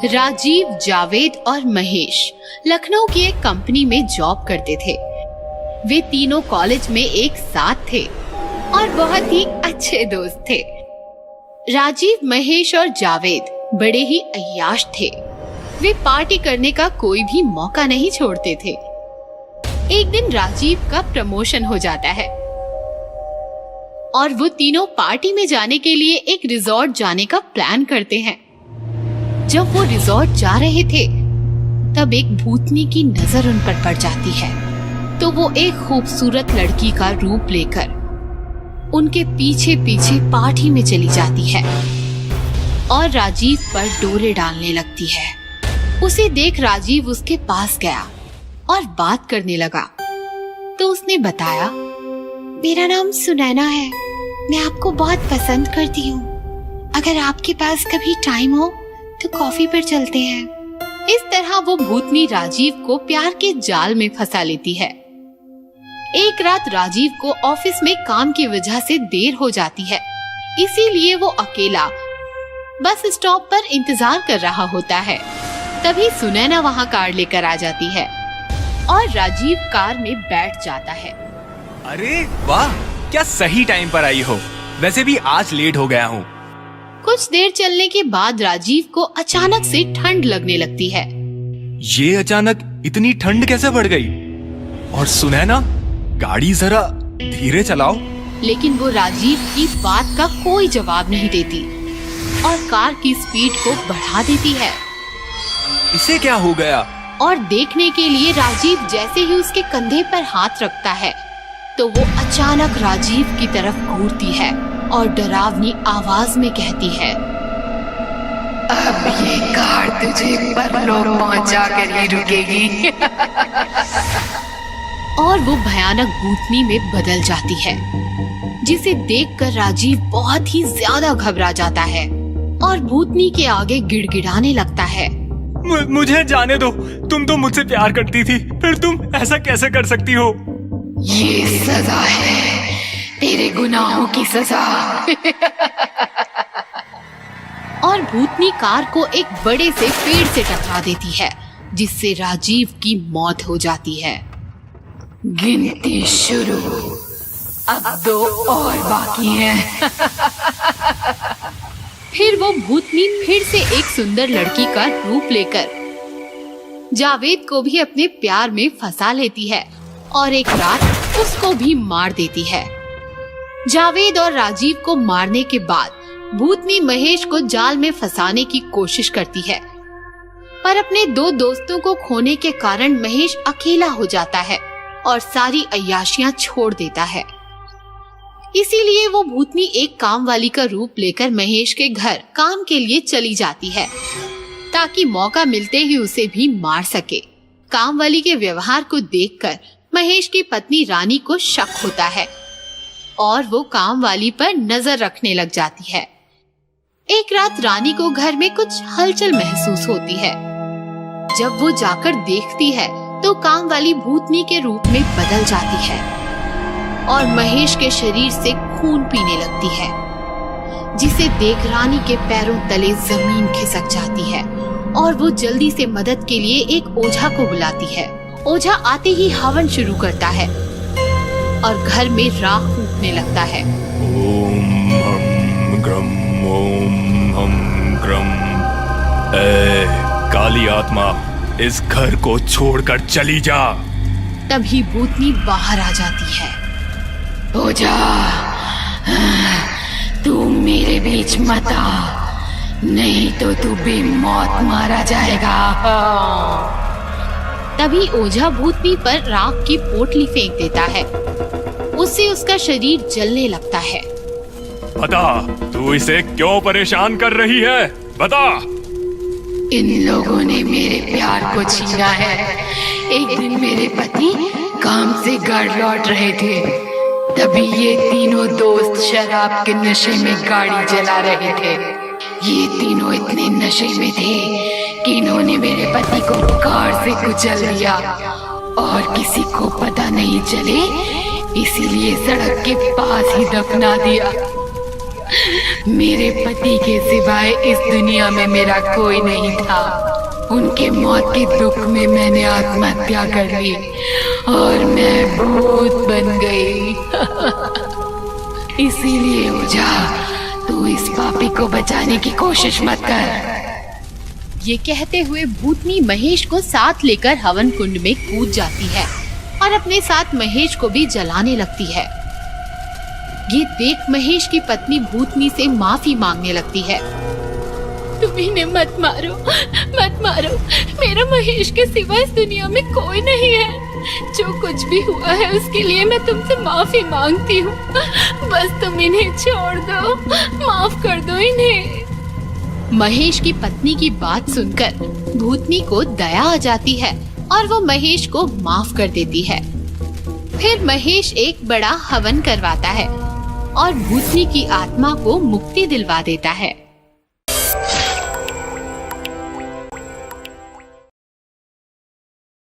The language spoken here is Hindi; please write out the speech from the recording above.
राजीव, जावेद और महेश लखनऊ की एक कंपनी में जॉब करते थे। वे तीनों कॉलेज में एक साथ थे और बहुत ही अच्छे दोस्त थे। राजीव, महेश और जावेद बड़े ही अय्याश थे। वे पार्टी करने का कोई भी मौका नहीं छोड़ते थे। एक दिन राजीव का प्रमोशन हो जाता है और वो तीनों पार्टी में जाने के लिए एक रिजॉर्ट जाने का प्लान करते हैं। जब वो रिजॉर्ट जा रहे थे तब एक भूतनी की नजर उन पर पड़ जाती है, तो वो एक खूबसूरत लड़की का रूप लेकर उनके पीछे पीछे पार्टी में चली जाती है और राजीव पर डोरे डालने लगती है। उसे देख राजीव उसके पास गया और बात करने लगा। तो उसने बताया, मेरा नाम सुनैना है, मैं आपको बहुत पसंद करती हूँ। अगर आपके पास कभी टाइम हो तो कॉफी पर चलते हैं। इस तरह वो भूतनी राजीव को प्यार के जाल में फंसा लेती है। एक रात राजीव को ऑफिस में काम की वजह से देर हो जाती है, इसीलिए वो अकेला बस स्टॉप पर इंतजार कर रहा होता है। तभी सुनैना वहाँ कार लेकर आ जाती है और राजीव कार में बैठ जाता है। अरे वाह, क्या सही टाइम पर आई हो। वैसे भी आज लेट हो गया हूँ। कुछ देर चलने के बाद राजीव को अचानक से ठंड लगने लगती है। ये अचानक इतनी ठंड कैसे बढ़ गई? और सुनैना, गाड़ी जरा धीरे चलाओ। लेकिन वो राजीव की बात का कोई जवाब नहीं देती और कार की स्पीड को बढ़ा देती है। इसे क्या हो गया? और देखने के लिए राजीव जैसे ही उसके कंधे पर हाथ रखता है तो वो अचानक राजीव की तरफ घूरती है और डरावनी आवाज में कहती है, अब ये कार तुझे परलोक पहुंचा कर ही रुकेगी। और वो भयानक भूतनी में बदल जाती है, जिसे देखकर राजीव बहुत ही ज्यादा घबरा जाता है और भूतनी के आगे गिड़गिड़ाने लगता है। मुझे जाने दो, तुम तो मुझसे प्यार करती थी, फिर तुम ऐसा कैसे कर सकती हो? ये सजा है, तेरे गुनाहों की सजा। और भूतनी कार को एक बड़े से पेड़ से टकरा देती है, जिससे राजीव की मौत हो जाती है। गिनती शुरू, अब 2 और बाकी हैं। फिर वो भूतनी फिर से एक सुंदर लड़की का रूप लेकर जावेद को भी अपने प्यार में फंसा लेती है और एक रात उसको भी मार देती है। जावेद और राजीव को मारने के बाद भूतनी महेश को जाल में फंसाने की कोशिश करती है, पर अपने 2 दोस्तों को खोने के कारण महेश अकेला हो जाता है और सारी अय्याशियां छोड़ देता है। इसीलिए वो भूतनी एक काम वाली का रूप लेकर महेश के घर काम के लिए चली जाती है, ताकि मौका मिलते ही उसे भी मार सके। काम वाली के व्यवहार को देखकर महेश की पत्नी रानी को शक होता है और वो काम वाली पर नजर रखने लग जाती है। एक रात रानी को घर में कुछ हलचल महसूस होती है। जब वो जाकर देखती है तो काम वाली भूतनी के रूप में बदल जाती है और महेश के शरीर से खून पीने लगती है, जिसे देख रानी के पैरों तले जमीन खिसक जाती है और वो जल्दी से मदद के लिए एक ओझा को बुलाती है। ओझा आते ही हवन शुरू करता है और घर में राख फूकने लगता है। ओम हम ग्रम, ओम हम ग्रम। ए काली आत्मा, इस घर को छोड़कर चली जा। तभी भूतनी बाहर आ जाती है। ओझा, तू मेरे बीच मत आ, नहीं तो तू बेमौत मारा जाएगा। तभी ओझा भूतनी पर राख की पोटली फेंक देता है। उससे उसका शरीर जलने लगता है। बता, तू इसे क्यों परेशान कर रही है? बता। इन लोगों ने मेरे प्यार को छीना है। एक दिन मेरे पति काम से घर लौट रहे थे, तभी ये तीनों दोस्त शराब के नशे में गाड़ी चला रहे थे। ये तीनों इतने नशे में थे कि इन्होंने मेरे पति को कार से कुचल दिया और किसी को पता नहीं चले, इसीलिए सड़क के पास ही दफना दिया। मेरे पति के सिवाय इस दुनिया में मेरा कोई नहीं था। उनके मौत के दुख में मैंने आत्महत्या कर ली और मैं भूत बन गई। इसीलिए ओझा, तू इस पापी को बचाने की कोशिश मत कर। ये कहते हुए भूतनी महेश को साथ लेकर हवन कुंड में कूद जाती है और अपने साथ महेश को भी जलाने लगती है। ये देख महेश की पत्नी भूतनी से माफी मांगने लगती है। तुम इन्हें मत मारो, मत मारो। मेरा महेश के सिवा इस दुनिया में कोई नहीं है। जो कुछ भी हुआ है उसके लिए मैं तुमसे माफी मांगती हूँ। बस तुम इन्हें छोड़ दो, माफ कर दो इन्हें। महेश की पत्नी की बात सुनकर भूतनी को दया आ जाती है और वो महेश को माफ कर देती है। फिर महेश एक बड़ा हवन करवाता है और भूतनी की आत्मा को मुक्ति दिलवा देता है।